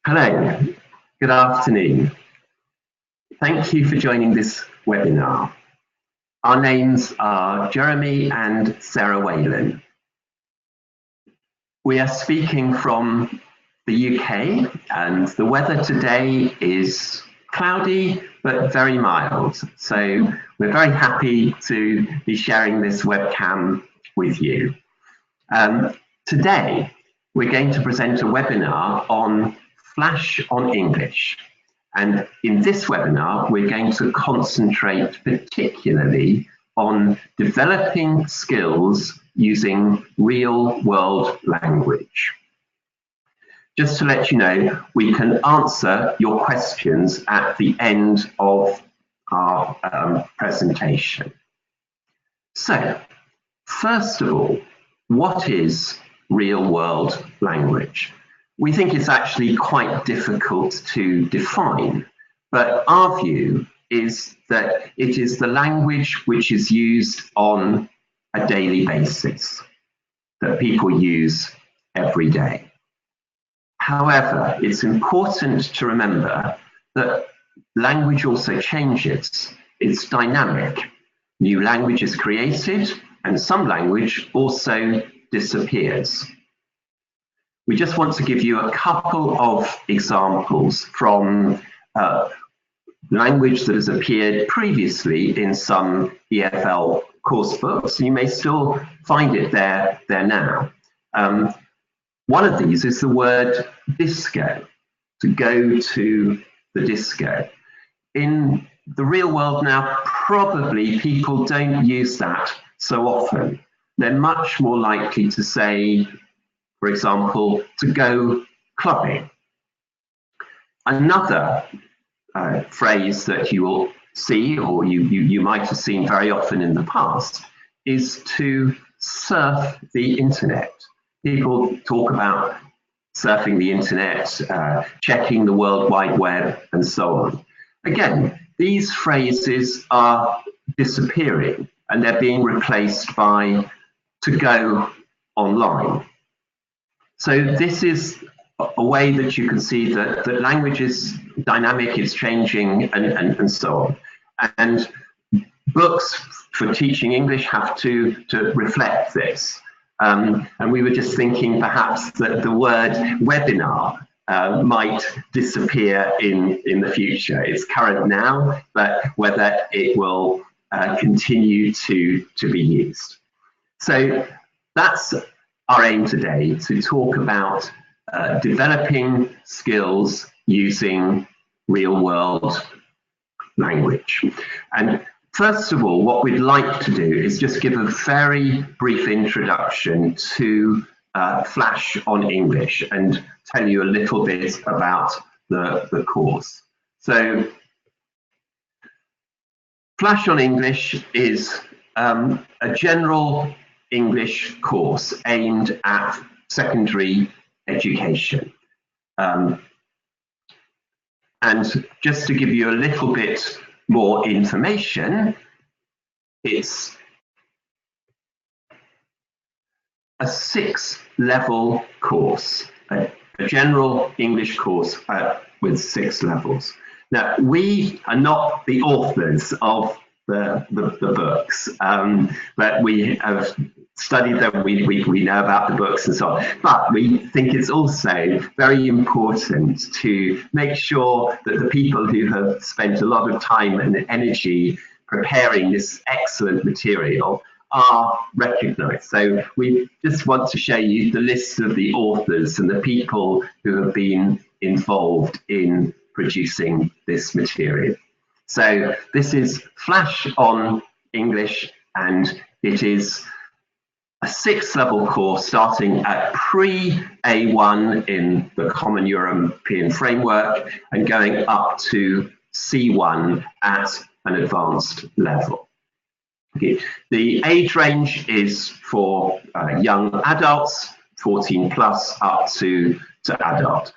Hello, good afternoon. Thank you for joining this webinar. Our names are Jeremy and Sarah Whalen. We are speaking from the UK and the weather today is cloudy but very mild. So we're very happy to be sharing this webcam with you. Today, we're going to present a webinar on Flash on English. And in this webinar, we're going to concentrate particularly on developing skills using real-world language. Just to let you know, we can answer your questions at the end of our presentation. So, first of all, what is real-world language? We think it's actually quite difficult to define, but our view is that it is the language which is used on a daily basis, that people use every day. However, it's important to remember that language also changes. It's dynamic. New language is created, and some language also disappears. We just want to give you a couple of examples from language that has appeared previously in some EFL course books. You may still find it there now. One of these is the word disco, to go to the disco. In the real world now, probably people don't use that so often. They're much more likely to say, for example, to go clubbing. Another phrase that you will see, or you might have seen very often in the past, is to surf the internet. People talk about surfing the internet, checking the World Wide Web, and so on. Again, these phrases are disappearing, and they're being replaced by to go online. So this is a way that you can see that language is dynamic, it's changing, and so on. And books for teaching English have to reflect this. And we were just thinking perhaps that the word webinar might disappear in the future. It's current now, but whether it will continue to be used. So that's our aim today, to talk about developing skills using real-world language. And first of all, what we'd like to do is just give a very brief introduction to Flash on English and tell you a little bit about the course. So, Flash on English is a general English course aimed at secondary education. And just to give you a little bit more information, it's a 6-level course, a general English course with 6 levels. Now, we are not the authors of the books, but we have studied them, we know about the books and so on, but we think it's also very important to make sure that the people who have spent a lot of time and energy preparing this excellent material are recognised. So we just want to show you the list of the authors and the people who have been involved in producing this material. So this is Flash on English, and it is a 6-level course starting at pre-A1 in the Common European Framework and going up to C1 at an advanced level. Okay. The age range is for young adults, 14 plus up to adult.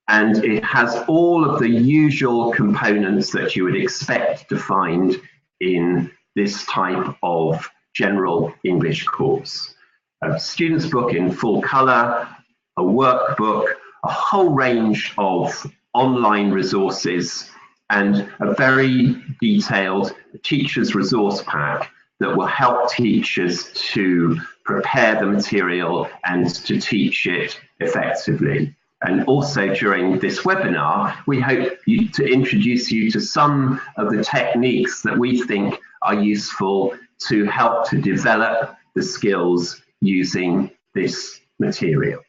And it has all of the usual components that you would expect to find in this type of general English course. A student's book in full colour, a workbook, a whole range of online resources and a very detailed teacher's resource pack that will help teachers to prepare the material and to teach it effectively. And also during this webinar, we hope to introduce you to some of the techniques that we think are useful to help to develop the skills using this material.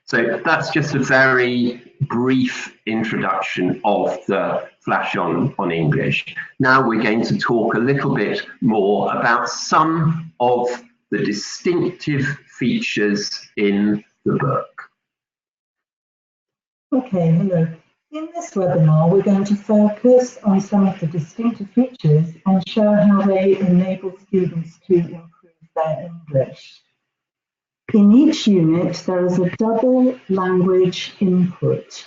So that's just a very brief introduction of the Flash on English. Now we're going to talk a little bit more about some of the distinctive features in the book. Okay, hello. In this webinar, we're going to focus on some of the distinctive features and show how they enable students to improve their English. In each unit, there is a double language input.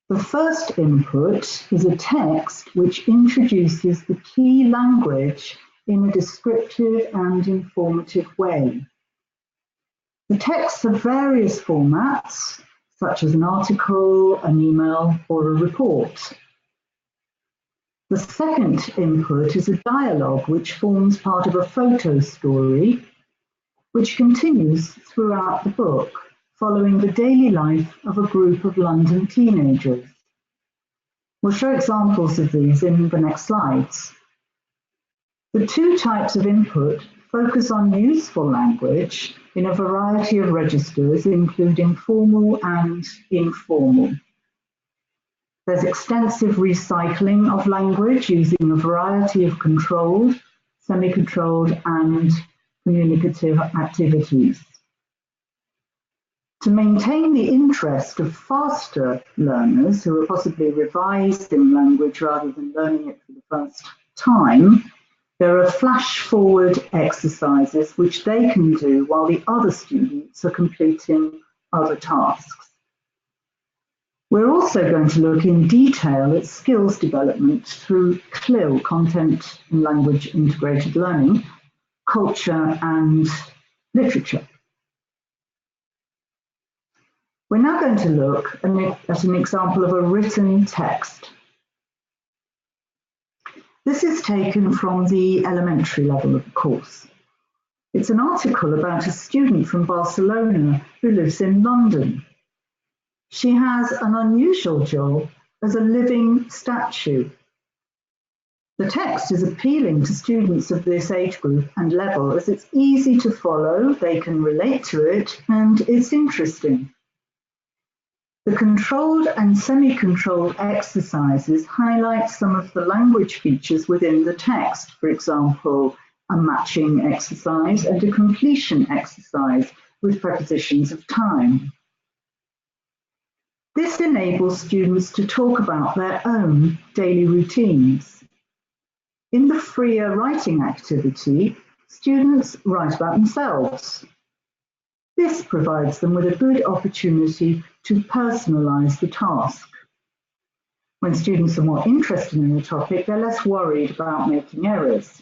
The first input is a text which introduces the key language in a descriptive and informative way. The texts have various formats, such as an article, an email, or a report. The second input is a dialogue which forms part of a photo story, which continues throughout the book, following the daily life of a group of London teenagers. We'll show examples of these in the next slides. The two types of input focus on useful language in a variety of registers, including formal and informal. There's extensive recycling of language using a variety of controlled, semi-controlled, and communicative activities. To maintain the interest of faster learners who are possibly revised in language rather than learning it for the first time, there are flash-forward exercises which they can do while the other students are completing other tasks. We're also going to look in detail at skills development through CLIL, Content and Language Integrated Learning, culture and literature. We're now going to look at an example of a written text. This is taken from the elementary level of the course. It's an article about a student from Barcelona who lives in London. She has an unusual job as a living statue. The text is appealing to students of this age group and level as it's easy to follow, they can relate to it, and it's interesting. The controlled and semi-controlled exercises highlight some of the language features within the text, for example, a matching exercise and a completion exercise with prepositions of time. This enables students to talk about their own daily routines. In the freer writing activity, students write about themselves. This provides them with a good opportunity to personalize the task. When students are more interested in the topic, they're less worried about making errors.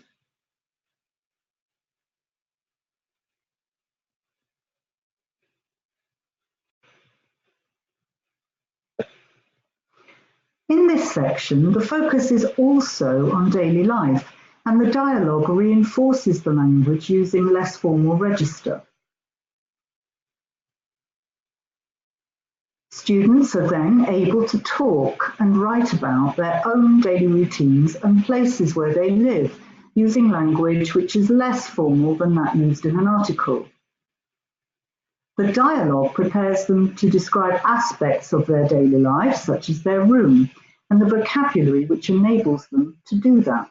In this section, the focus is also on daily life, and the dialogue reinforces the language using less formal register. Students are then able to talk and write about their own daily routines and places where they live, using language which is less formal than that used in an article. The dialogue prepares them to describe aspects of their daily life, such as their room, and the vocabulary which enables them to do that.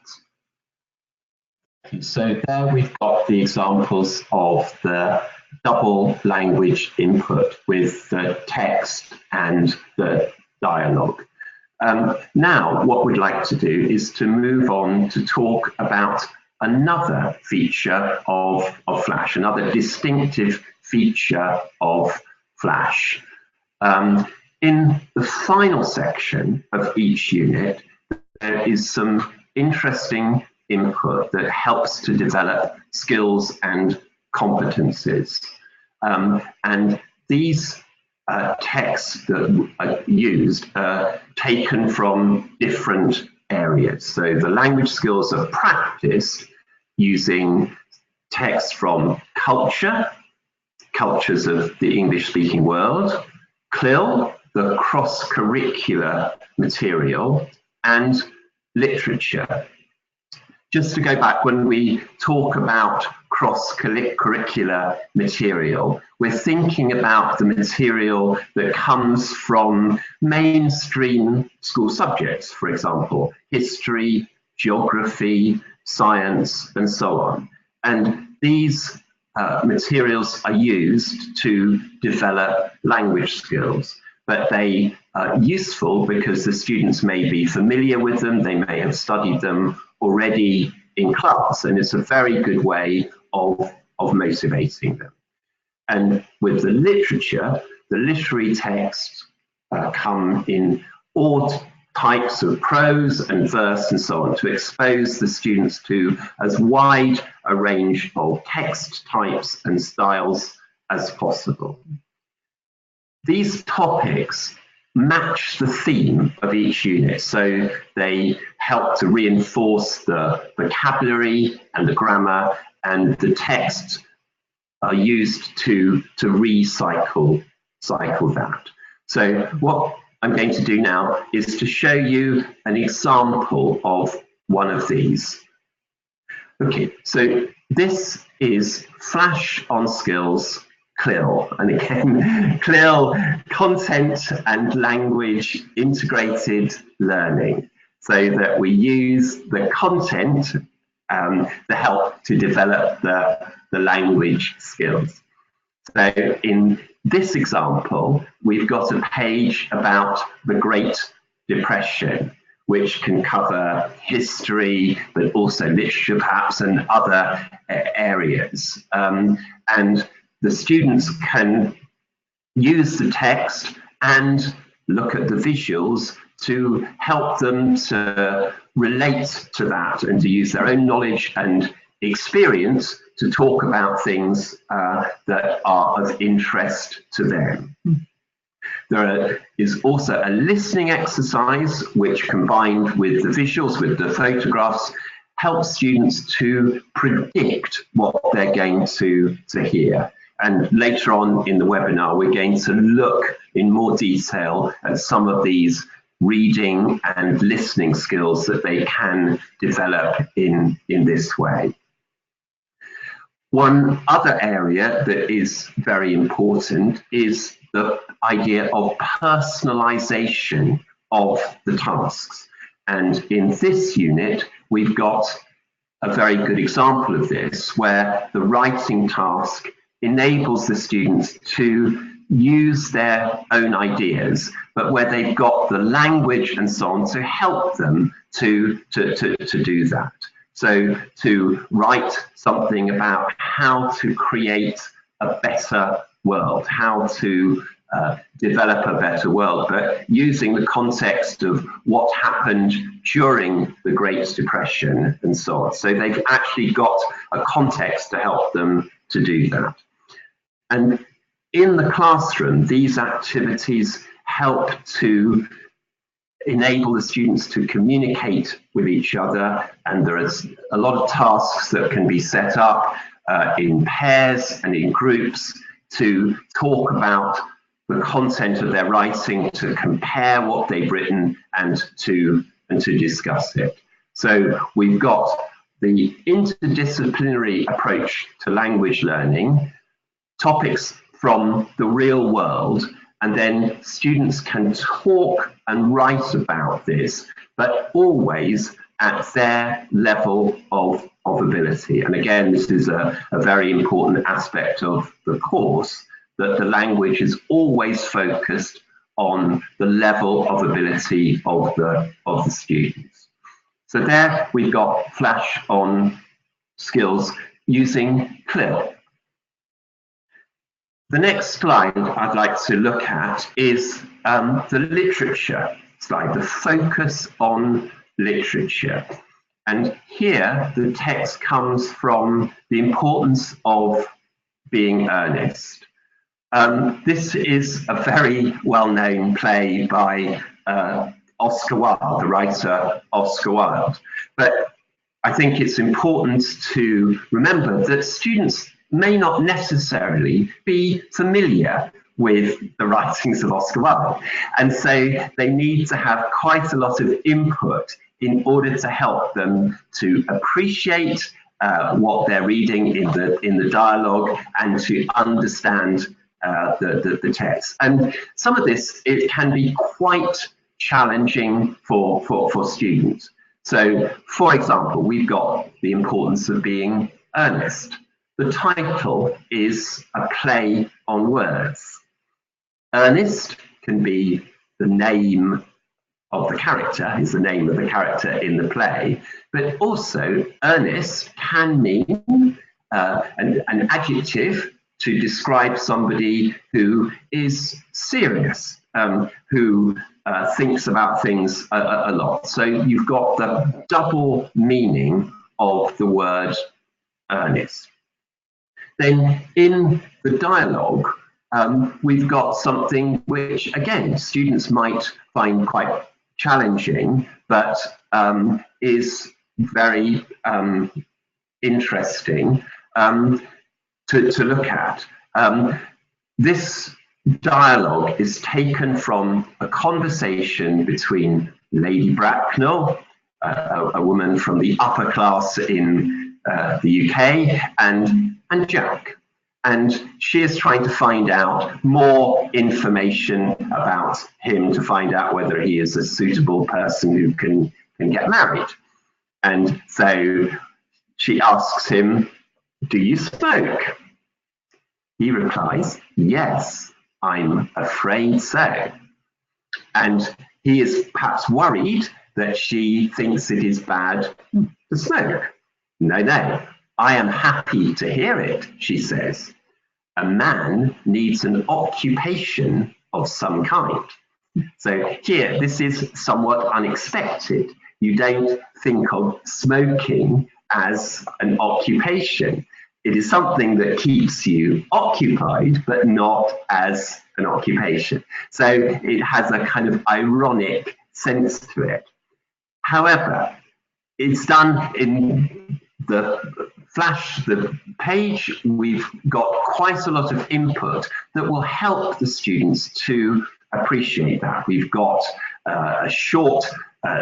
So there we've got the examples of the double language input with the text and the dialogue. Now what we'd like to do is to move on to talk about another feature of Flash, another distinctive feature of Flash. In the final section of each unit, there is some interesting input that helps to develop skills and competencies. And these texts that are used taken from different areas. So the language skills are practiced using texts from cultures of the English-speaking world, CLIL, the cross-curricular material, and literature. Just to go back, when we talk about cross-curricular material, we're thinking about the material that comes from mainstream school subjects, for example, history, geography, science, and so on. And these materials are used to develop language skills, but they are useful because the students may be familiar with them, they may have studied them already in class, and it's a very good way of motivating them. And with the literature, the literary texts come in all types of prose and verse and so on, to expose the students to as wide a range of text types and styles as possible. These topics match the theme of each unit, so they help to reinforce the vocabulary and the grammar, and the texts are used to recycle that. So what I'm going to do now is to show you an example of one of these. Okay, so this is Flash on Skills CLIL, and again, CLIL, Content and Language Integrated Learning, so that we use the content to help to develop the language skills. So in this example, we've got a page about the Great Depression, which can cover history, but also literature perhaps, and other areas. And the students can use the text and look at the visuals to help them to relate to that and to use their own knowledge and experience to talk about things that are of interest to them. There is also a listening exercise which, combined with the visuals, with the photographs, helps students to predict what they're going to hear. And later on in the webinar, we're going to look in more detail at some of these reading and listening skills that they can develop in this way. One other area that is very important is the idea of personalization of the tasks. And in this unit, we've got a very good example of this, where the writing task enables the students to use their own ideas, but where they've got the language and so on to help them to do that. So to write something about how to create a better world, how to develop a better world, but using the context of what happened during the Great Depression and so on. So they've actually got a context to help them to do that. And in the classroom, these activities help to enable the students to communicate with each other, and there is a lot of tasks that can be set up in pairs and in groups to talk about the content of their writing, to compare what they've written and to discuss it. So we've got the interdisciplinary approach to language learning, topics from the real world, and then students can talk and write about this, but always at their level of ability. And again, this is a very important aspect of the course, that the language is always focused on the level of ability of the students. So there we've got Flash on Skills using CLIL. The next slide I'd like to look at is the literature slide, the focus on literature. And here the text comes from the importance of being earnest. This is a very well-known play by Oscar Wilde, the writer Oscar Wilde. But I think it's important to remember that students may not necessarily be familiar with the writings of Oscar Wilde. And so they need to have quite a lot of input in order to help them to appreciate what they're reading in the dialogue and to understand the text. And some of this, it can be quite challenging for students. So, for example, we've got the importance of being earnest. The title is a play on words. Ernest can be the name of the character, is the name of the character in the play, but also earnest can mean an adjective to describe somebody who is serious, who thinks about things a lot. So you've got the double meaning of the word earnest. Then in the dialogue, we've got something which, again, students might find quite challenging, but is very interesting to look at. This dialogue is taken from a conversation between Lady Bracknell, a woman from the upper class in the UK, and Jack. And she is trying to find out more information about him to find out whether he is a suitable person who can get married. And so she asks him, "Do you smoke?" He replies, "Yes, I'm afraid so." And he is perhaps worried that she thinks it is bad to smoke. "No, no, I am happy to hear it," she says. "A man needs an occupation of some kind." So here, this is somewhat unexpected. You don't think of smoking as an occupation. It is something that keeps you occupied, but not as an occupation. So it has a kind of ironic sense to it. However, it's done in the page. We've got quite a lot of input that will help the students to appreciate that. We've got a short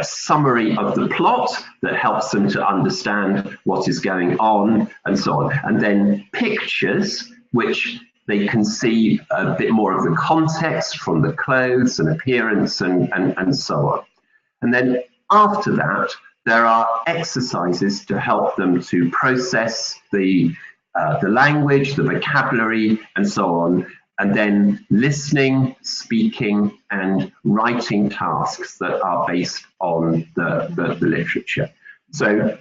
summary of the plot that helps them to understand what is going on and so on. And then pictures, which they can see a bit more of the context from the clothes and appearance and so on. And then after that, there are exercises to help them to process the language, the vocabulary, and so on, and then listening, speaking, and writing tasks that are based on the literature. So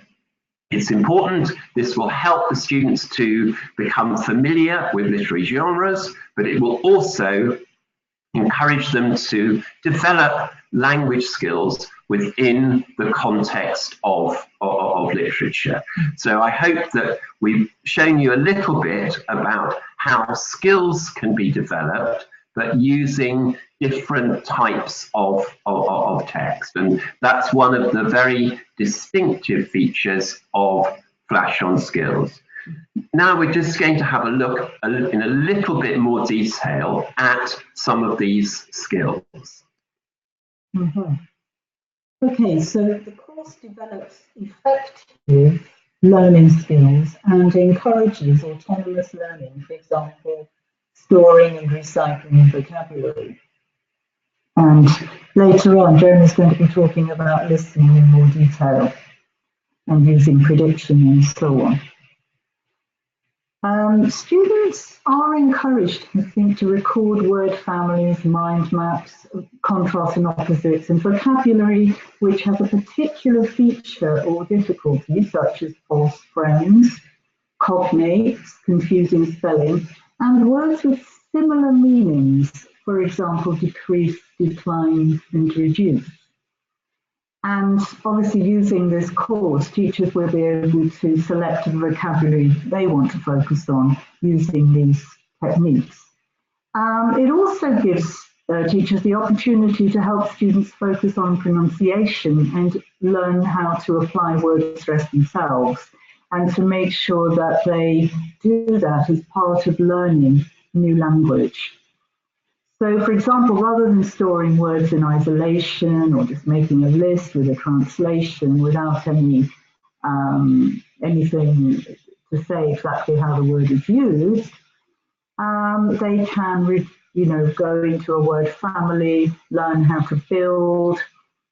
it's important. This will help the students to become familiar with literary genres, but it will also encourage them to develop language skills within the context of literature. So I hope that we've shown you a little bit about how skills can be developed, but using different types of text. And that's one of the very distinctive features of Flash on Skills. Now we're just going to have a look in a little bit more detail at some of these skills. Mm-hmm. Okay, so the course develops effective learning skills and encourages autonomous learning, for example, storing and recycling vocabulary. And later on, Jeremy's going to be talking about listening in more detail and using prediction and so on. Students are encouraged, I think, to record word families, mind maps, contrasts and opposites, and vocabulary which has a particular feature or difficulty, such as false friends, cognates, confusing spelling, and words with similar meanings, for example, decrease, decline, and reduce. And obviously, using this course, teachers will be able to select the vocabulary they want to focus on using these techniques. It also gives teachers the opportunity to help students focus on pronunciation and learn how to apply word stress themselves, and to make sure that they do that as part of learning new language. So, for example, rather than storing words in isolation or just making a list with a translation without anything to say exactly how the word is used, they can, go into a word family, learn how to build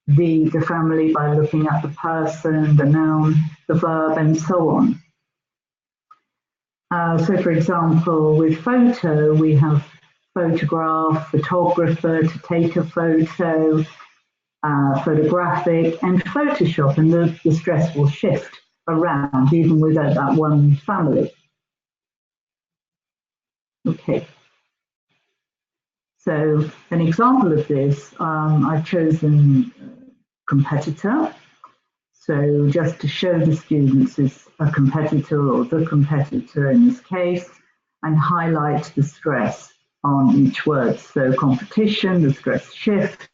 the family by looking at the person, the noun, the verb, and so on. So, for example, with photo, we have photograph, photographer, to take a photo, photographic, and Photoshop, and the stress will shift around even without that one family. Okay. So an example of this, I've chosen competitor. So just to show the students it's a competitor or the competitor in this case, and highlight the stress on each word. So competition, the stress shifts,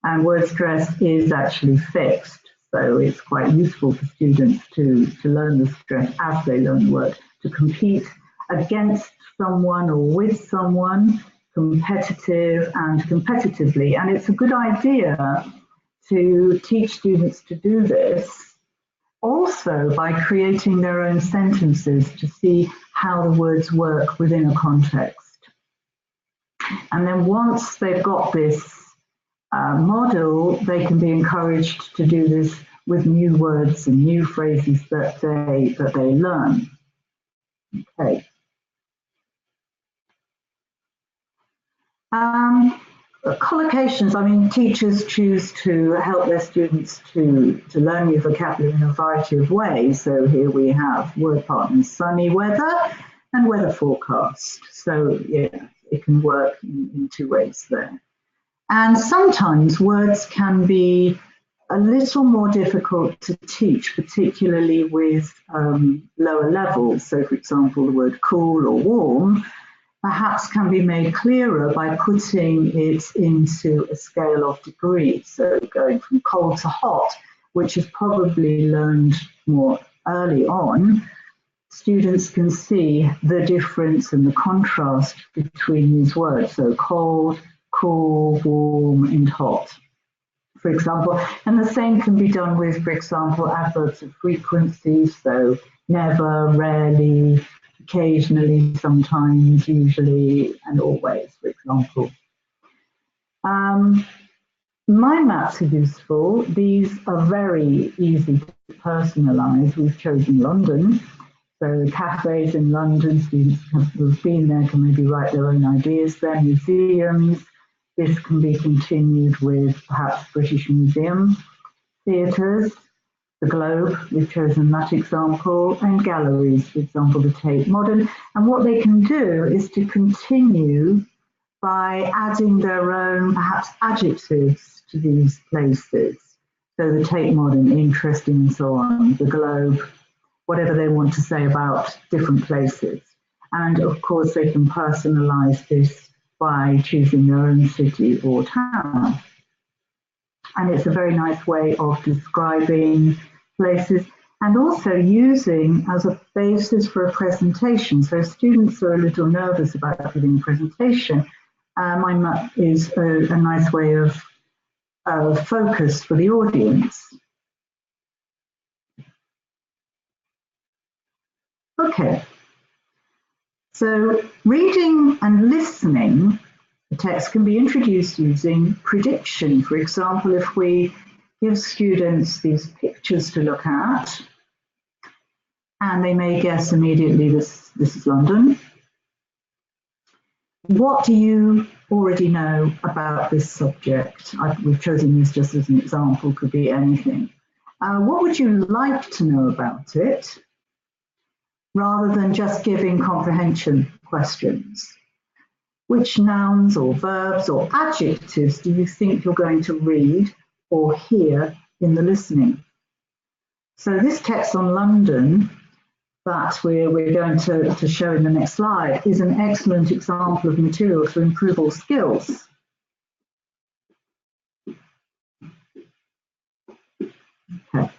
and word stress is actually fixed. So it's quite useful for students to learn the stress as they learn the word, to compete against someone or with someone, competitive and competitively. And it's a good idea to teach students to do this also by creating their own sentences to see how the words work within a context. And then once they've got this model, they can be encouraged to do this with new words and new phrases that they learn. Okay. Collocations, I mean, teachers choose to help their students to learn new vocabulary in a variety of ways. So here we have word partners, sunny weather and weather forecast. So yeah, it can work in two ways there. And sometimes words can be a little more difficult to teach, particularly with lower levels. So for example, the word cool or warm perhaps can be made clearer by putting it into a scale of degrees. So going from cold to hot, which is probably learned more early on, students can see the difference and the contrast between these words. So cold, cool, warm, and hot, for example. And the same can be done with, for example, adverbs of frequency. So never, rarely, occasionally, sometimes, usually, and always, for example. Mind maps are useful. These are very easy to personalise. We've chosen London. So cafes in London, students who've been there can maybe write their own ideas there. Museums, this can be continued with perhaps British Museum. Theatres, the Globe, we've chosen that example, and galleries, for example, the Tate Modern. And what they can do is to continue by adding their own, perhaps, adjectives to these places. So the Tate Modern, interesting, and so on, the Globe, whatever they want to say about different places. And of course, they can personalise this by choosing their own city or town. And it's a very nice way of describing places and also using as a basis for a presentation. So if students are a little nervous about giving a presentation, mind map is a nice way of focus for the audience. Okay, so reading and listening, the text can be introduced using prediction. For example, if we give students these pictures to look at, and they may guess immediately this is London. What do you already know about this subject? We've chosen this just as an example, could be anything. What would you like to know about it, rather than just giving comprehension questions? Which nouns or verbs or adjectives do you think you're going to read or hear in the listening? So this text on London that we're going to show in the next slide is an excellent example of material to improve all skills. Okay.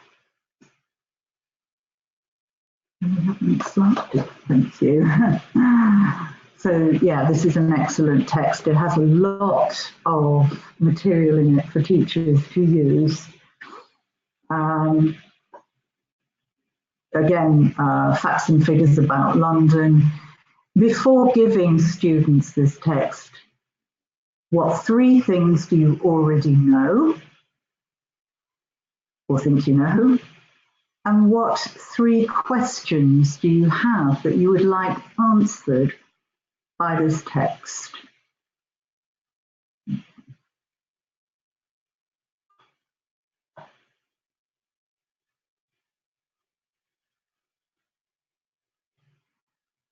Can we have the next slide? Thank you. So yeah, this is an excellent text. It has a lot of material in it for teachers to use. Again, facts and figures about London. Before giving students this text, what 3 things do you already know or think you know? And what 3 questions do you have that you would like answered by this text?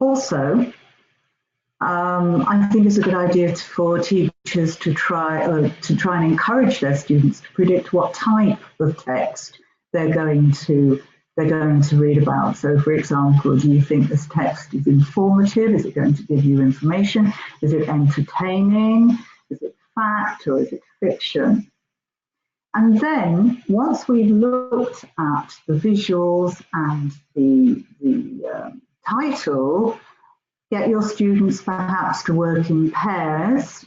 Also, I think it's a good idea for teachers to try and encourage their students to predict what type of text they're going to read about. So, for example, do you think this text is informative? Is it going to give you information? Is it entertaining? Is it fact or is it fiction? And then, once we've looked at the visuals and the title, get your students perhaps to work in pairs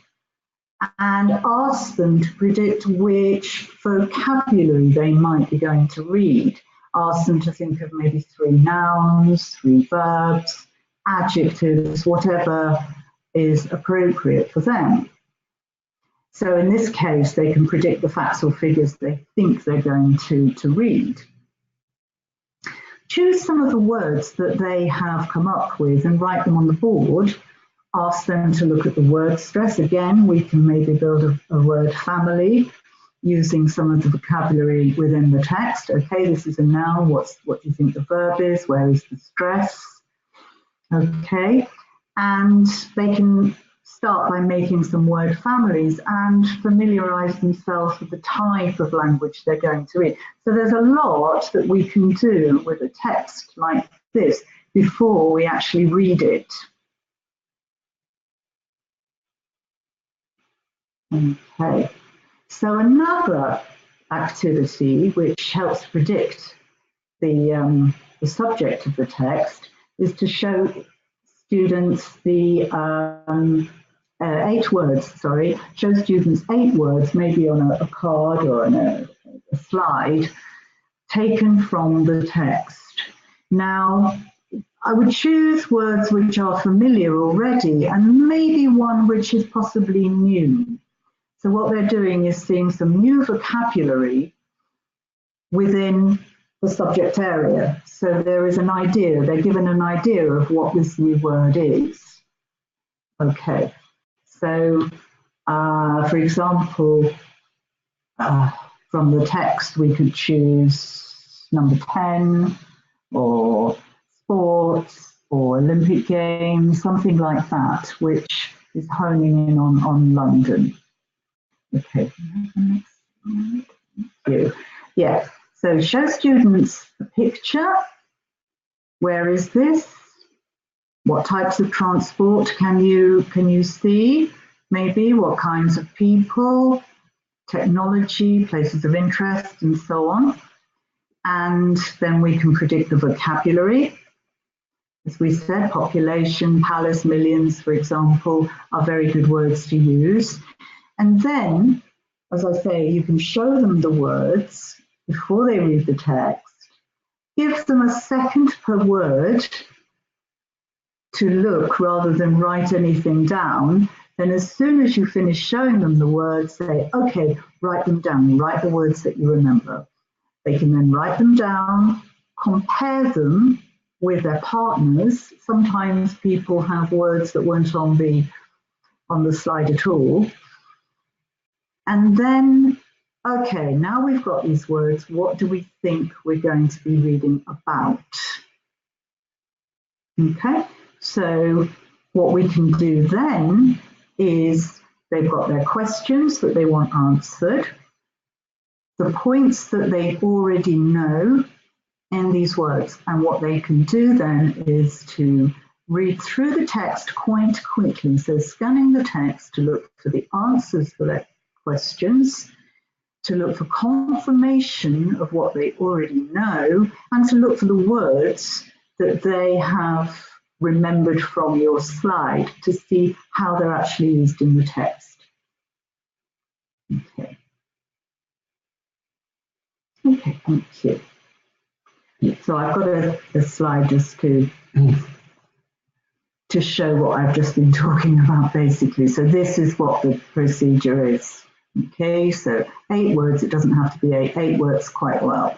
and ask them to predict which vocabulary they might be going to read. Ask them to think of maybe 3 nouns, 3 verbs, adjectives, whatever is appropriate for them. So in this case, they can predict the facts or figures they think they're going to read. Choose some of the words that they have come up with and write them on the board. Ask them to look at the word stress. Again, we can maybe build a word family using some of the vocabulary within the text. Okay, this is a noun. What do you think the verb is? Where is the stress? Okay, and they can start by making some word families and familiarize themselves with the type of language they're going to read. So there's a lot that we can do with a text like this before we actually read it. Okay, so another activity which helps predict the subject of the text is to show students the 8 words, show students 8 words, maybe on a card or on a slide, taken from the text. Now, I would choose words which are familiar already and maybe one which is possibly new. So what they're doing is seeing some new vocabulary within the subject area. So there is an idea, they're given an idea of what this new word is. Okay, so for example, from the text we could choose number 10 or sports or Olympic Games, something like that, which is honing in on London. Okay, next slide. Thank you. Yeah, so show students the picture. Where is this? What types of transport can you see? Maybe what kinds of people, technology, places of interest, and so on. And then we can predict the vocabulary. As we said, population, palace, millions, for example, are very good words to use. And then, as I say, you can show them the words before they read the text, give them a second per word to look rather than write anything down. Then as soon as you finish showing them the words, say, okay, write them down, write the words that you remember. They can then write them down, compare them with their partners. Sometimes people have words that weren't on the slide at all. And then, okay, now we've got these words, what do we think we're going to be reading about? Okay, so what we can do then is they've got their questions that they want answered, the points that they already know, in these words. And what they can do then is to read through the text quite quickly. So scanning the text to look for the answers for their questions, to look for confirmation of what they already know, and to look for the words that they have remembered from your slide to see how they're actually used in the text. Okay. Okay, thank you. So I've got a slide just to show what I've just been talking about, basically. So this is what the procedure is. Okay, so 8 words, it doesn't have to be 8, 8 works quite well.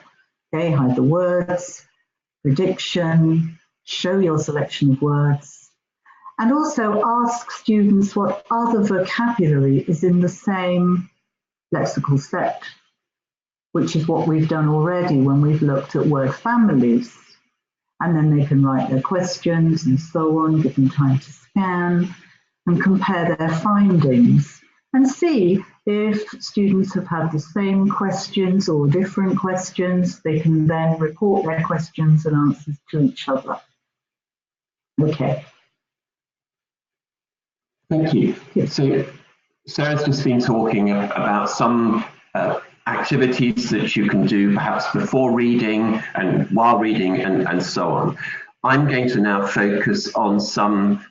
Okay, hide the words, prediction, show your selection of words, and also ask students what other vocabulary is in the same lexical set, which is what we've done already when we've looked at word families. And then they can write their questions and so on, give them time to scan and compare their findings and see if students have had the same questions or different questions. They can then report their questions and answers to each other. Okay. Thank you. So Sarah's just been talking about some activities that you can do perhaps before reading and while reading and so on. I'm going to now focus on some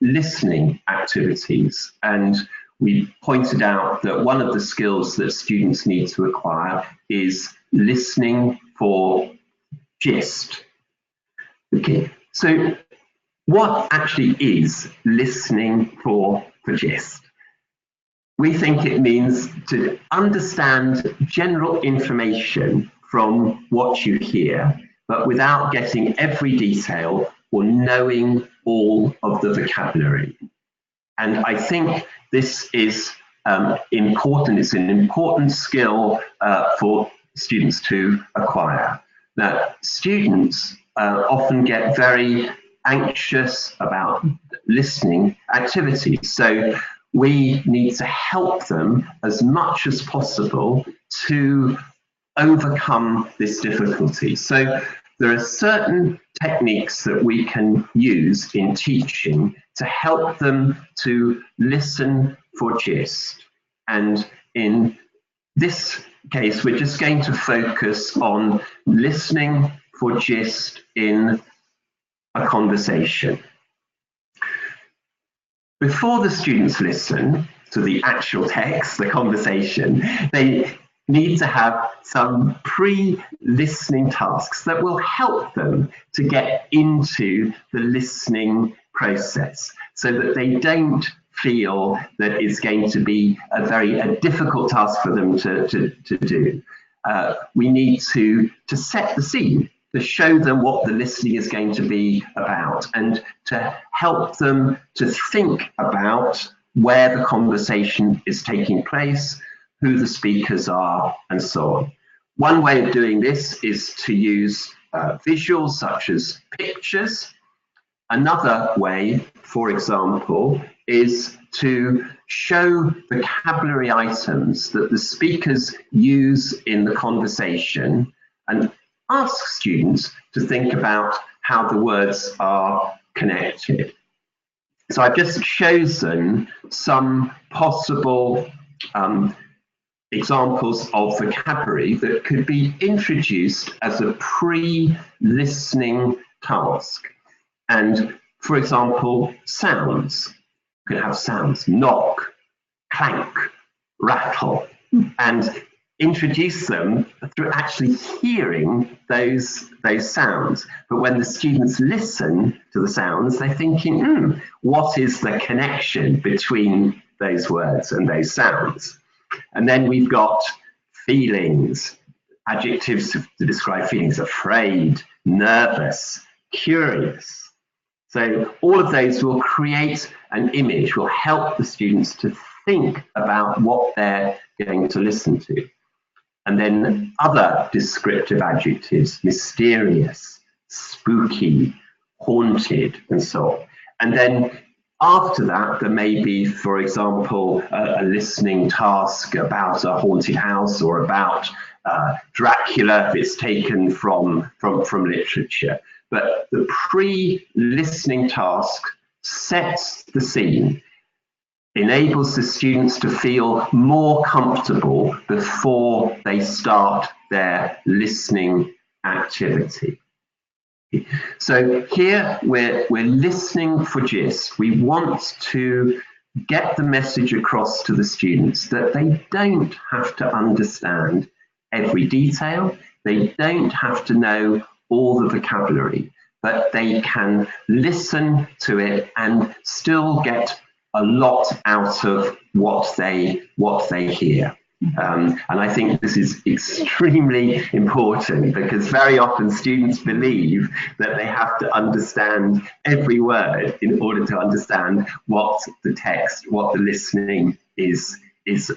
listening activities, and we pointed out that one of the skills that students need to acquire is listening for gist. Okay, so what actually is listening for gist? We think it means to understand general information from what you hear, but without getting every detail or knowing all of the vocabulary. And I think this is important. It's an important skill for students to acquire. Now, students often get very anxious about listening activities. So we need to help them as much as possible to overcome this difficulty. So there are certain techniques that we can use in teaching to help them to listen for gist. And in this case, we're just going to focus on listening for gist in a conversation. Before the students listen to the actual text, the conversation, they need to have some pre-listening tasks that will help them to get into the listening process so that they don't feel that it's going to be a difficult task for them to do. We need to set the scene, to show them what the listening is going to be about, and to help them to think about where the conversation is taking place, who the speakers are, and so on. One way of doing this is to use visuals such as pictures. Another way, for example, is to show vocabulary items that the speakers use in the conversation and ask students to think about how the words are connected. So I've just chosen some possible examples of vocabulary that could be introduced as a pre-listening task. And for example, sounds. You could have sounds, knock, clank, rattle, and introduce them through actually hearing those sounds. But when the students listen to the sounds, they're thinking, what is the connection between those words and those sounds? And then we've got feelings, adjectives to describe feelings: afraid, nervous, curious. So all of those will create an image, will help the students to think about what they're going to listen to. And then other descriptive adjectives: mysterious, spooky, haunted, and so on. And then After that, there may be, for example, a listening task about a haunted house or about Dracula, if it's taken from literature. But the pre-listening task sets the scene, enables the students to feel more comfortable before they start their listening activity. So here we're listening for gist. We want to get the message across to the students that they don't have to understand every detail. They don't have to know all the vocabulary, but they can listen to it and still get a lot out of what they hear. And I think this is extremely important, because very often students believe that they have to understand every word in order to understand what the text, what the listening is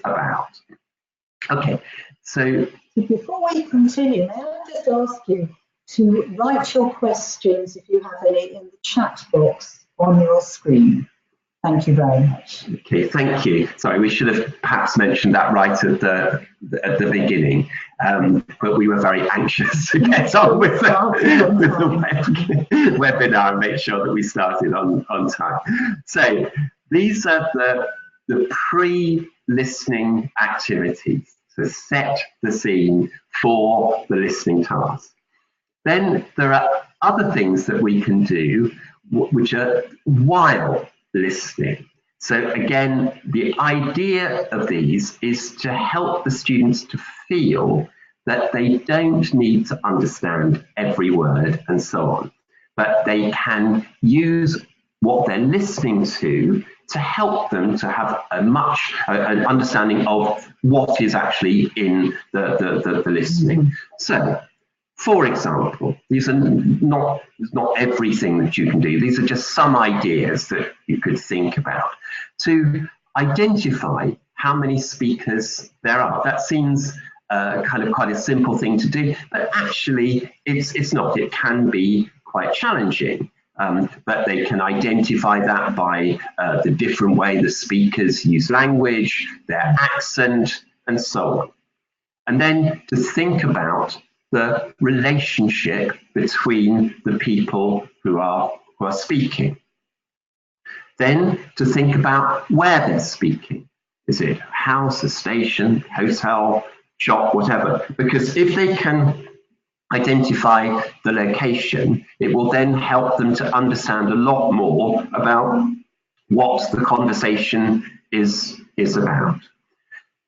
about. Okay, so before we continue, may I just ask you to write your questions, if you have any, in the chat box on your screen. Thank you very much. Okay, thank you. Sorry, we should have perhaps mentioned that right at the beginning, but we were very anxious to get on with the webinar and make sure that we started on time. So these are the pre-listening activities to set the scene for the listening task. Then there are other things that we can do which are while listening. So again, the idea of these is to help the students to feel that they don't need to understand every word and so on, but they can use what they're listening to help them to have an understanding of what is actually in the listening. So, for example, these are not everything that you can do. These are just some ideas that you could think about to identify how many speakers there are. That seems kind of quite a simple thing to do, but actually it's not. It can be quite challenging, but they can identify that by the different way the speakers use language, their accent, and so on. And then to think about the relationship between the people who are speaking. Then to think about where they're speaking. Is it a house, a station, hotel, shop, whatever? Because if they can identify the location, it will then help them to understand a lot more about what the conversation is about.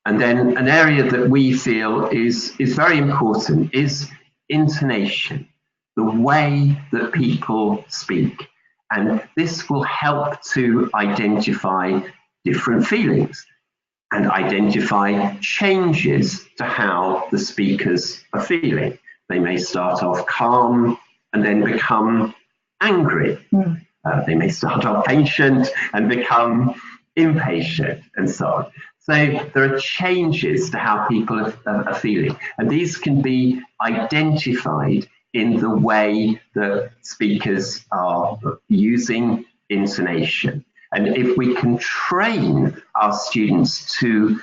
And then an area that we feel is very important is intonation, the way that people speak. And this will help to identify different feelings and identify changes to how the speakers are feeling. They may start off calm and then become angry. They may start off patient and become impatient, and so on. So there are changes to how people are feeling, and these can be identified in the way that speakers are using intonation. And if we can train our students to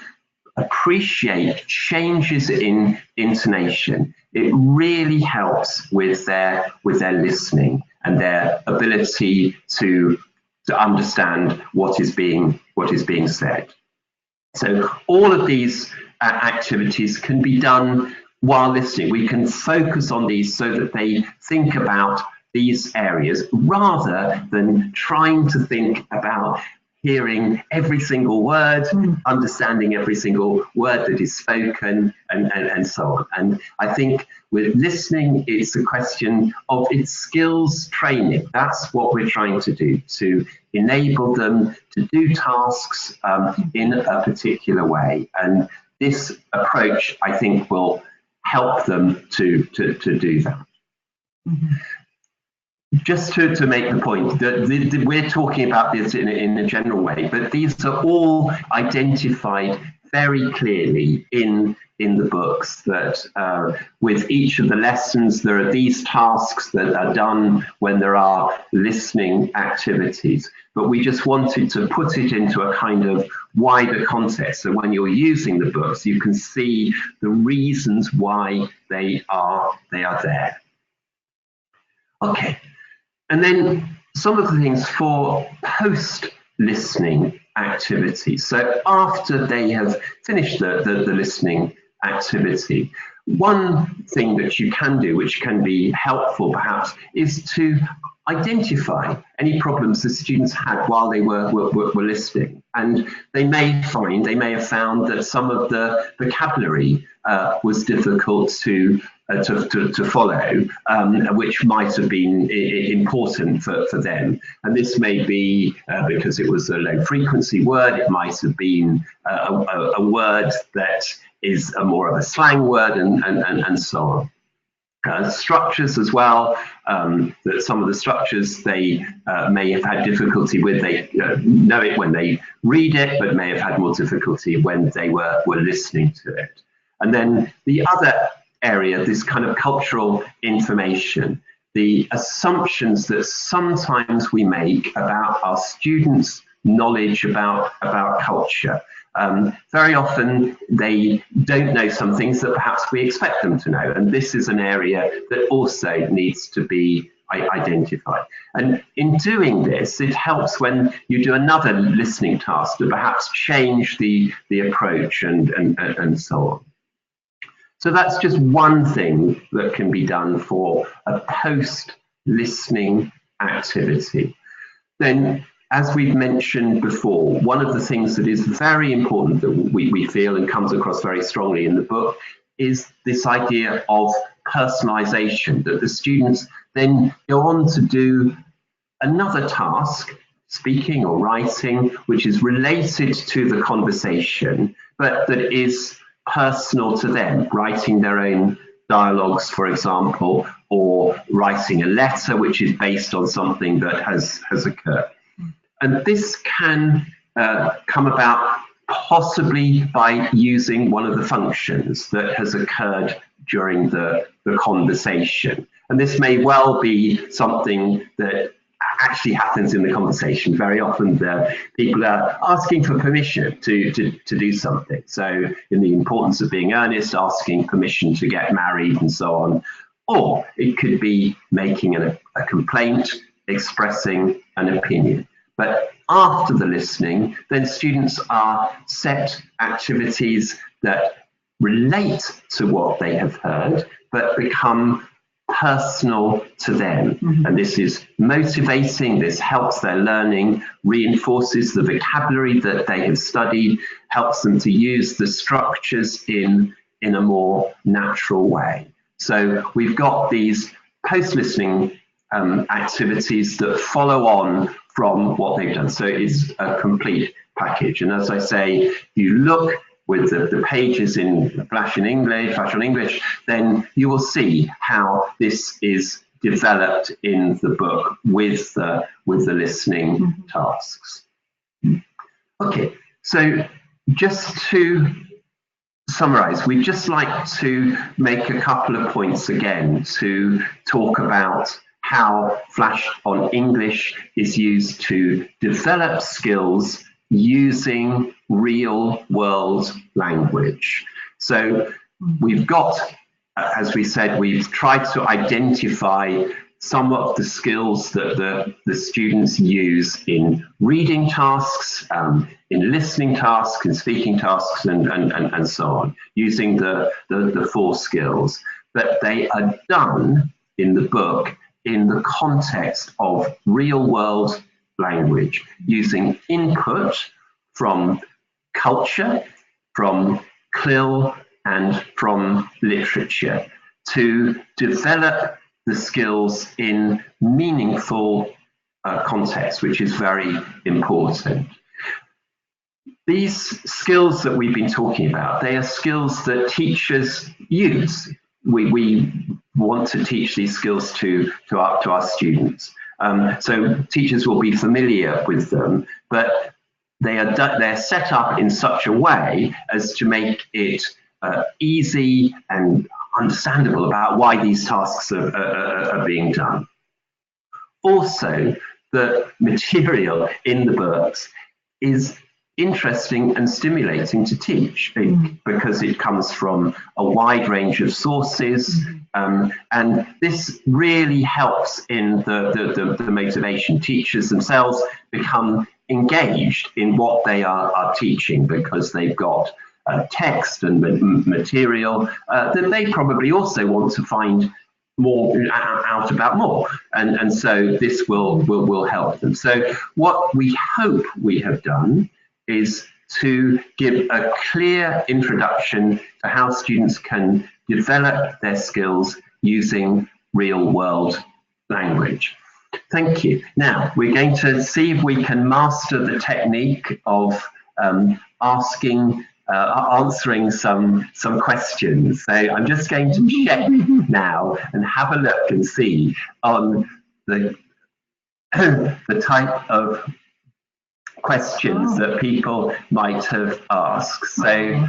appreciate changes in intonation, it really helps with their listening and their ability to understand what is being said. So all of these activities can be done while listening. We can focus on these so that they think about these areas rather than trying to think about hearing every single word, understanding every single word that is spoken, and so on. And I think with listening, it's a question of its skills training. That's what we're trying to do, to enable them to do tasks in a particular way. And this approach, I think, will help them to do that. Just to make the point that we're talking about this in a general way, but these are all identified very clearly in in the books that with each of the lessons, there are these tasks that are done when there are listening activities. But we just wanted to put it into a kind of wider context. So when you're using the books, you can see the reasons why they are there. Okay, and then some of the things for post-listening activities. So after they have finished the listening activity, one thing that you can do, which can be helpful perhaps, is to identify any problems the students had while they were listening. And they may have found that some of the vocabulary was difficult to follow, which might have been important for them. And this may be because it was a low frequency word. It might have been a word that is more of a slang word, and so on. Structures as well, that some of the structures they may have had difficulty with. They know it when they read it, but may have had more difficulty when they were listening to it. And then the other area, this kind of cultural information, the assumptions that sometimes we make about our students' knowledge about culture. Very often they don't know some things that perhaps we expect them to know, and this is an area that also needs to be identified. And in doing this, it helps when you do another listening task to perhaps change the approach and so on. So that's just one thing that can be done for a post-listening activity. Then, as we've mentioned before, one of the things that is very important that we feel and comes across very strongly in the book is this idea of personalization, that the students then go on to do another task, speaking or writing, which is related to the conversation, but that is personal to them, writing their own dialogues, for example, or writing a letter which is based on something that has occurred. And this can come about possibly by using one of the functions that has occurred during the conversation. And this may well be something that actually happens in the conversation. Very often the people are asking for permission to do something. So in the importance of being earnest, asking permission to get married and so on. Or it could be making a complaint, expressing an opinion. But after the listening, then students are set activities that relate to what they have heard, but become personal to them. Mm-hmm. And this is motivating, this helps their learning, reinforces the vocabulary that they have studied, helps them to use the structures in a more natural way. So we've got these post-listening activities that follow on from what they've done. So it's a complete package. And as I say, if you look with the pages in Flash on English, then you will see how this is developed in the book with the listening tasks. Okay, so just to summarize, we'd just like to make a couple of points again to talk about how Flash on English is used to develop skills using real world language. So we've got, as we said, we've tried to identify some of the skills that the students use in reading tasks, in listening tasks, in speaking tasks, and so on, using the 4 skills. But they are done in the book in the context of real world language, using input from culture, from CLIL, and from literature to develop the skills in meaningful context, which is very important. These skills that we've been talking about, they are skills that teachers use. We want to teach these skills to our students. So teachers will be familiar with them, but they're set up in such a way as to make it easy and understandable about why these tasks are being done. Also, the material in the books is interesting and stimulating to teach because it comes from a wide range of sources, and this really helps in the motivation. Teachers themselves become engaged in what they are teaching because they've got text and material that they probably also want to find more out about more, and so this will help them. So what we hope we have done is to give a clear introduction to how students can develop their skills using real-world language. Thank you. Now we're going to see if we can master the technique of answering some questions. So I'm just going to check now and have a look and see on the type of questions that people might have asked. So,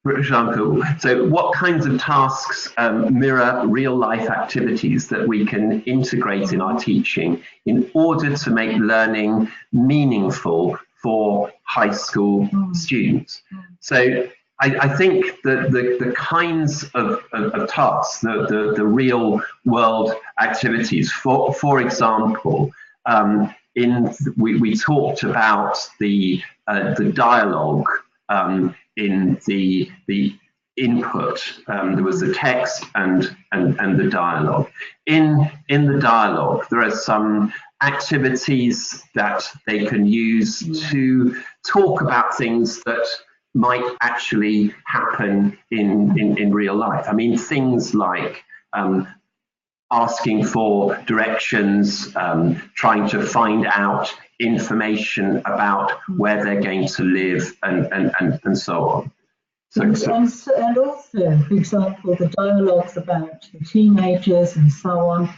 for example, so what kinds of tasks mirror real life activities that we can integrate in our teaching in order to make learning meaningful for high school students? So I think that the kinds of tasks, the real world activities, for example, we talked about the dialogue in the input. There was the text and the dialogue. In the dialogue, there are some activities that they can use to talk about things that might actually happen in real life. I mean, things like asking for directions, trying to find out information about where they're going to live, and so on. And also, for example, the dialogues about the teenagers and so on,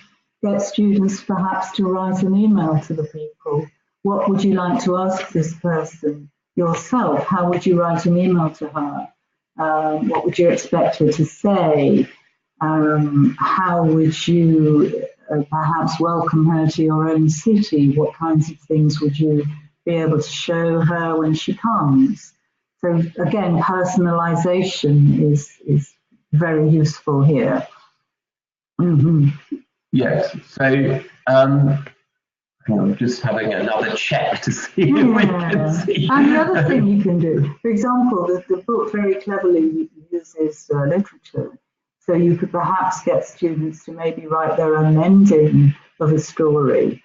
get students perhaps to write an email to the people. What would you like to ask this person yourself? How would you write an email to her? What would you expect her to say? How would you perhaps welcome her to your own city? What kinds of things would you be able to show her when she comes? So again, personalization is very useful here. Yes, so I'm just having another check to see if we can see. And the other thing you can do, for example, the book very cleverly uses literature. So you could perhaps get students to maybe write their own ending of a story,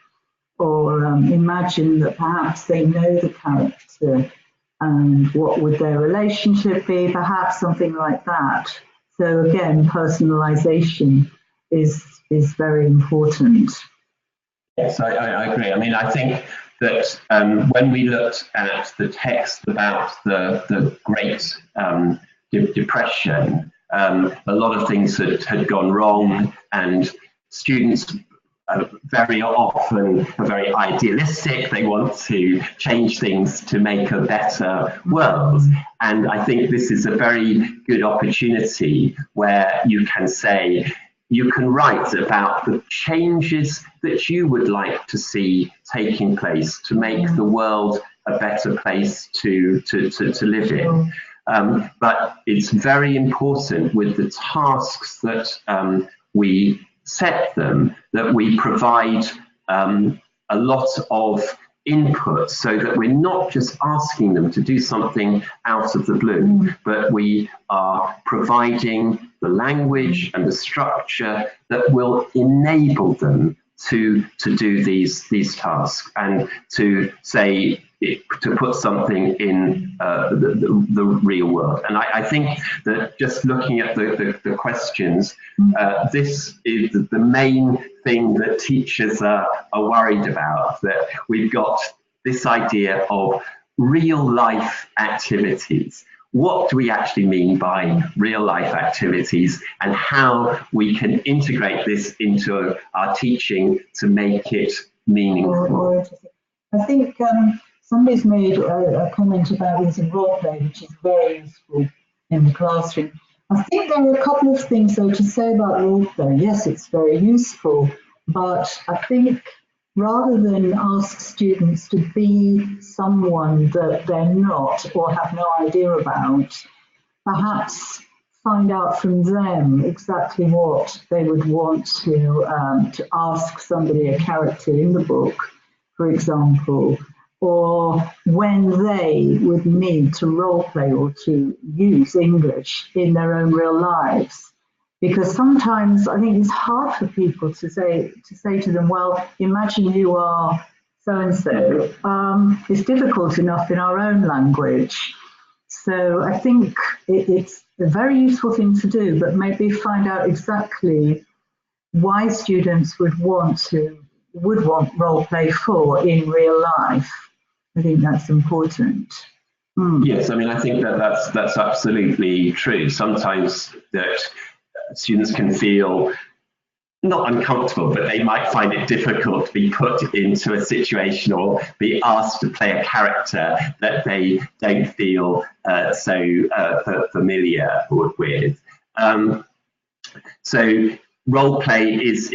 or imagine that perhaps they know the character and what would their relationship be, perhaps something like that. So again, personalization is very important. Yes, I agree. I mean, I think that when we looked at the text about the Great Depression, a lot of things had gone wrong, and students very often are very idealistic. They want to change things to make a better world. And I think this is a very good opportunity where you can say, you can write about the changes that you would like to see taking place to make the world a better place to live in. But it's very important with the tasks that we set them, that we provide a lot of input, so that we're not just asking them to do something out of the blue, but we are providing the language and the structure that will enable them to do these tasks, and to say, to put something in the real world. And I think that just looking at the questions, this is the main thing that teachers are worried about, that we've got this idea of real life activities. What do we actually mean by real life activities, and how we can integrate this into our teaching to make it meaningful? I think somebody's made a comment about using role play, which is very useful in the classroom. I think there are a couple of things though to say about role play. Yes, it's very useful, but I think rather than ask students to be someone that they're not or have no idea about, perhaps find out from them exactly what they would want to ask somebody, a character in the book, for example, or when they would need to role play or to use English in their own real lives. Because sometimes I think it's hard for people to say to them, well, imagine you are so-and-so. It's difficult enough in our own language. So I think it's a very useful thing to do, but maybe find out exactly why students would want role play for in real life. I think that's important. Yes, I mean, I think that's absolutely true. Sometimes that students can feel not uncomfortable, but they might find it difficult to be put into a situation or be asked to play a character that they don't feel so familiar with. So role play is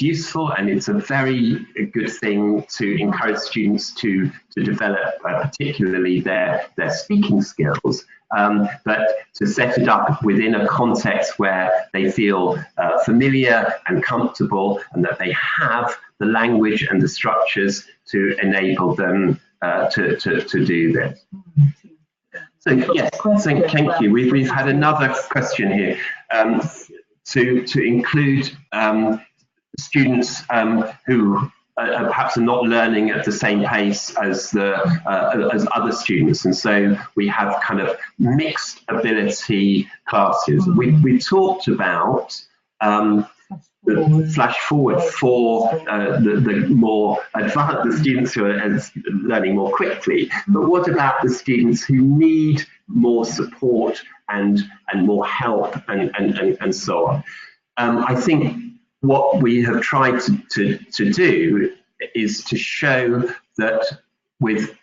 useful, and it's a very good thing to encourage students to develop, particularly their speaking skills. But to set it up within a context where they feel familiar and comfortable, and that they have the language and the structures to enable them to do this. So yes, thank you. We've had another question here. To include students who perhaps are not learning at the same pace as other students, and so we have kind of mixed ability classes. We talked about the flash forward for the more advanced, the students who are learning more quickly. But what about the students who need more support and more help and so on? I think what we have tried to do is to show that with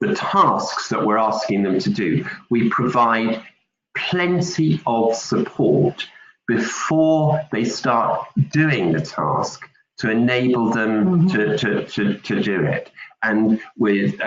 the tasks that we're asking them to do, we provide plenty of support before they start doing the task to enable them to do it. And with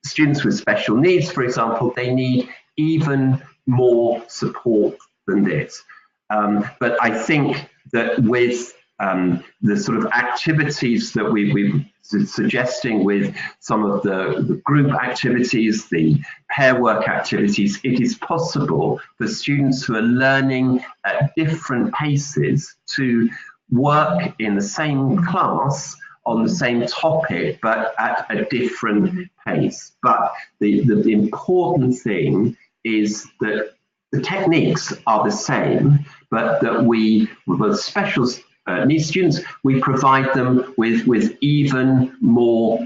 students with special needs, for example, they need even more support than this. But I think that with the sort of activities that we're suggesting with some of the group activities, the pair work activities, it is possible for students who are learning at different paces to work in the same class on the same topic, but at a different pace. But the important thing is that the techniques are the same, but that we, with special needs students, we provide them with even more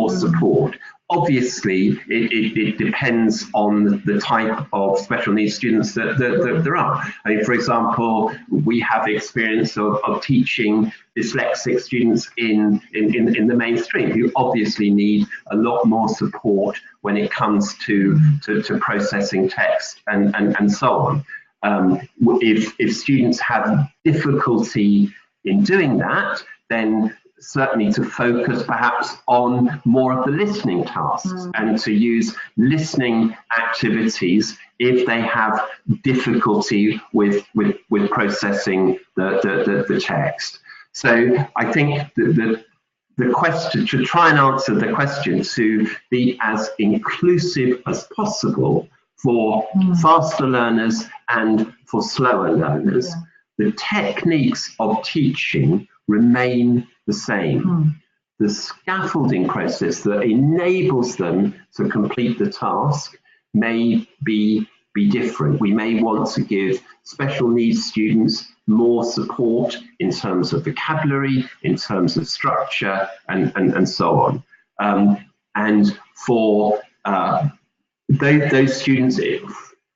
support. Obviously, it depends on the type of special needs students that there are. I mean, for example, we have experience of teaching dyslexic students in the mainstream who obviously need a lot more support when it comes to processing text and so on. If students have difficulty in doing that, then certainly to focus perhaps on more of the listening tasks and to use listening activities if they have difficulty with processing the text. So I think the question, to try and answer the question, to be as inclusive as possible for faster learners and for slower learners. Yeah. The techniques of teaching remain the same. The scaffolding process that enables them to complete the task may be different. We may want to give special needs students more support in terms of vocabulary, in terms of structure, and so on. And for those students,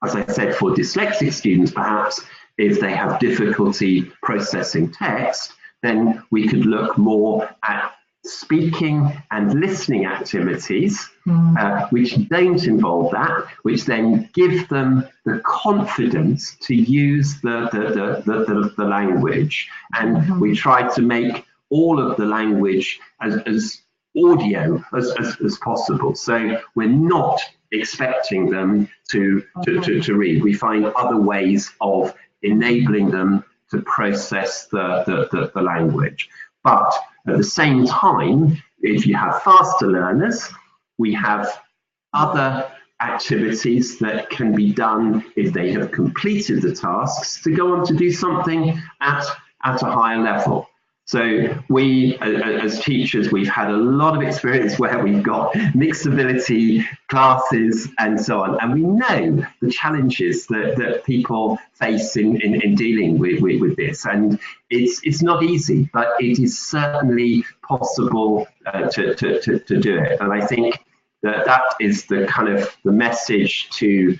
as I said, for dyslexic students, perhaps if they have difficulty processing text, then we could look more at speaking and listening activities, which don't involve that, which then give them the confidence to use the language. And we try to make all of the language as audio as possible. So we're not expecting them to read. We find other ways of enabling them to process the language. But at the same time, if you have faster learners, we have other activities that can be done if they have completed the tasks to go on to do something at a higher level. So we, as teachers, we've had a lot of experience where we've got mixed ability classes and so on, and we know the challenges that people face in dealing with this, and it's not easy, but it is certainly possible to do it. And I think that is the kind of the message, to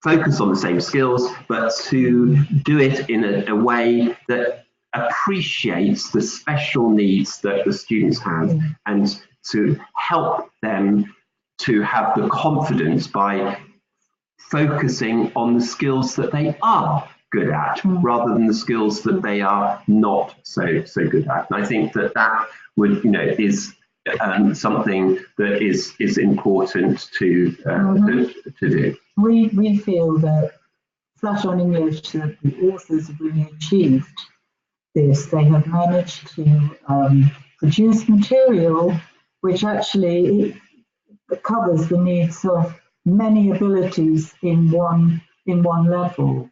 focus on the same skills, but to do it in a way that appreciates the special needs that the students have, and to help them to have the confidence by focusing on the skills that they are good at, rather than the skills that they are not so good at. And I think that would, is something that is important to do. We feel that Flash on English, that the authors have really achieved this. They have managed to produce material which actually covers the needs of many abilities in one level.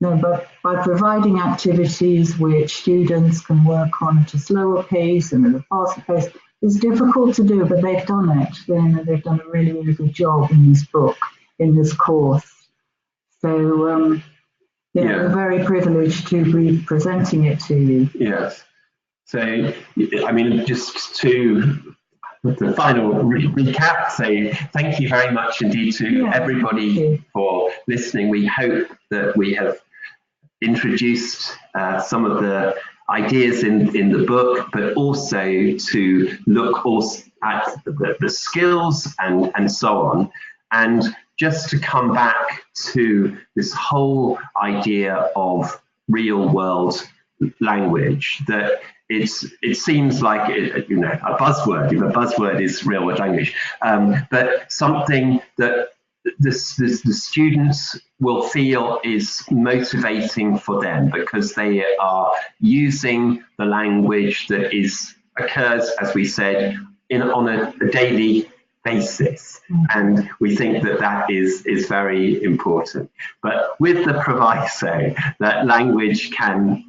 No, but by providing activities which students can work on at a slower pace and at a faster pace, it's difficult to do, but they've done it. They've done a really, really good job in this book, in this course. So we're very privileged to be presenting it to you. Yes. So, I mean, just to the final recap, so thank you very much indeed to everybody for listening. We hope that we have introduced some of the ideas in the book, but also to look also at the skills and so on. And just to come back to this whole idea of real world language, that it seems like a buzzword. If a buzzword is real world language, but something that the students will feel is motivating for them, because they are using the language that occurs, as we said, on a daily basis, and we think that is very important. But with the proviso that language can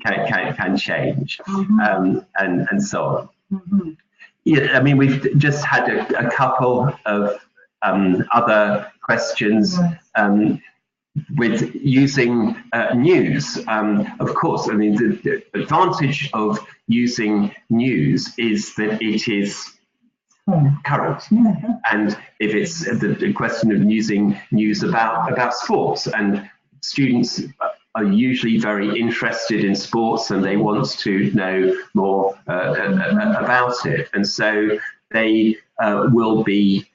change, and so on. Yeah, I mean, we've just had a couple of other questions with using news. Of course, I mean, the advantage of using news is that it is current, and if it's the question of using news about sports, and students are usually very interested in sports and they want to know more about it, and so they will be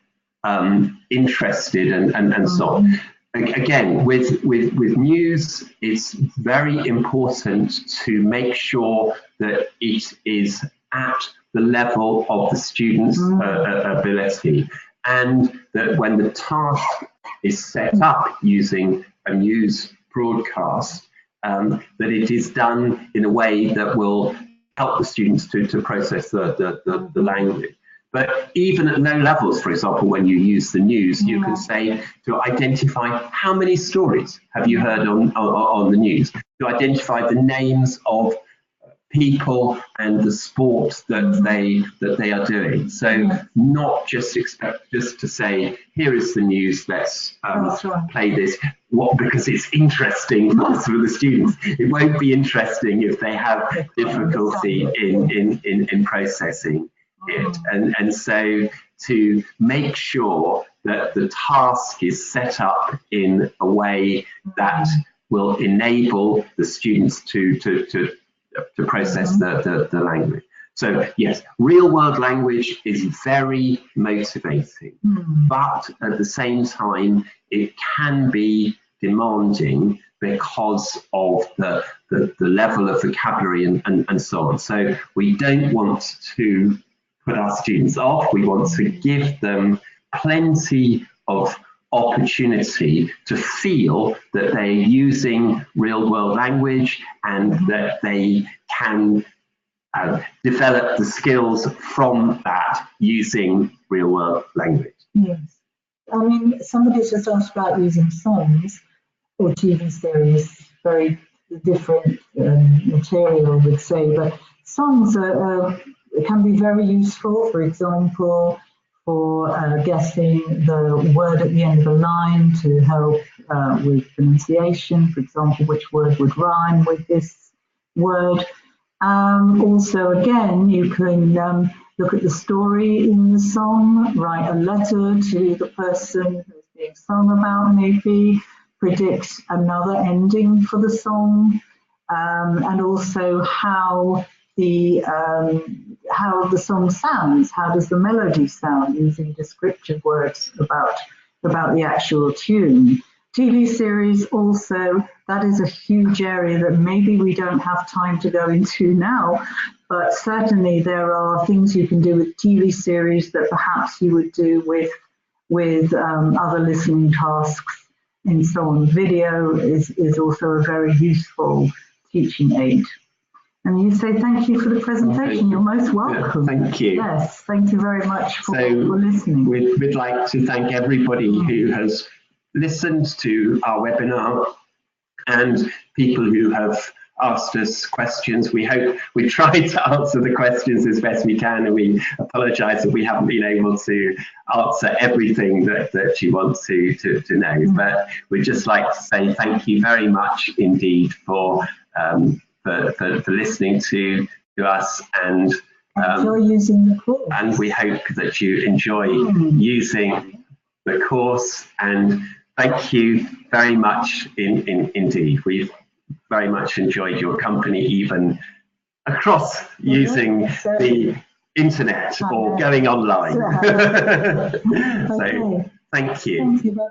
interested and so on. Again, with news, it's very important to make sure that it is at the level of the student's ability, and that when the task is set up using a news broadcast, that it is done in a way that will help the students to process the language. But even at low levels, for example, when you use the news, you can say to identify how many stories have you heard on the news, to identify the names of people and the sport that they are doing. So not just expect just to say, here is the news, let's play this, because it's interesting for the students. It won't be interesting if they have difficulty in processing it. And so to make sure that the task is set up in a way that will enable the students to process the language. So yes, real world language is very motivating, but at the same time, it can be demanding because of the level of vocabulary and so on. So we don't want to put our students off. We want to give them plenty of opportunity to feel that they're using real world language and that they can develop the skills from that using real world language. Yes. I mean, somebody's just asked about using songs or TV series, very different material, I would say, but songs can be very useful, for example, for guessing the word at the end of a line to help with pronunciation, for example, which word would rhyme with this word. Also, again, you can look at the story in the song, write a letter to the person who's being sung about, maybe predict another ending for the song, and also how the song sounds. How does the melody sound, using descriptive words about the actual tune. TV series also, that is a huge area that maybe we don't have time to go into now, but certainly there are things you can do with TV series that perhaps you would do with other listening tasks and so on. Video is also a very useful teaching aid. And you say thank you for the presentation. You're most welcome. Yeah, thank you. Yes, thank you very much for listening. We'd like to thank everybody who has listened to our webinar and people who have asked us questions. We hope we tried to answer the questions as best we can, and we apologise that we haven't been able to answer everything that you want to know. But we'd just like to say thank you very much indeed for listening to us, and enjoy using the course. And we hope that you enjoy using the course, and thank you very much indeed. We've very much enjoyed your company, even across using the internet or going online. So, thank you. Thank you.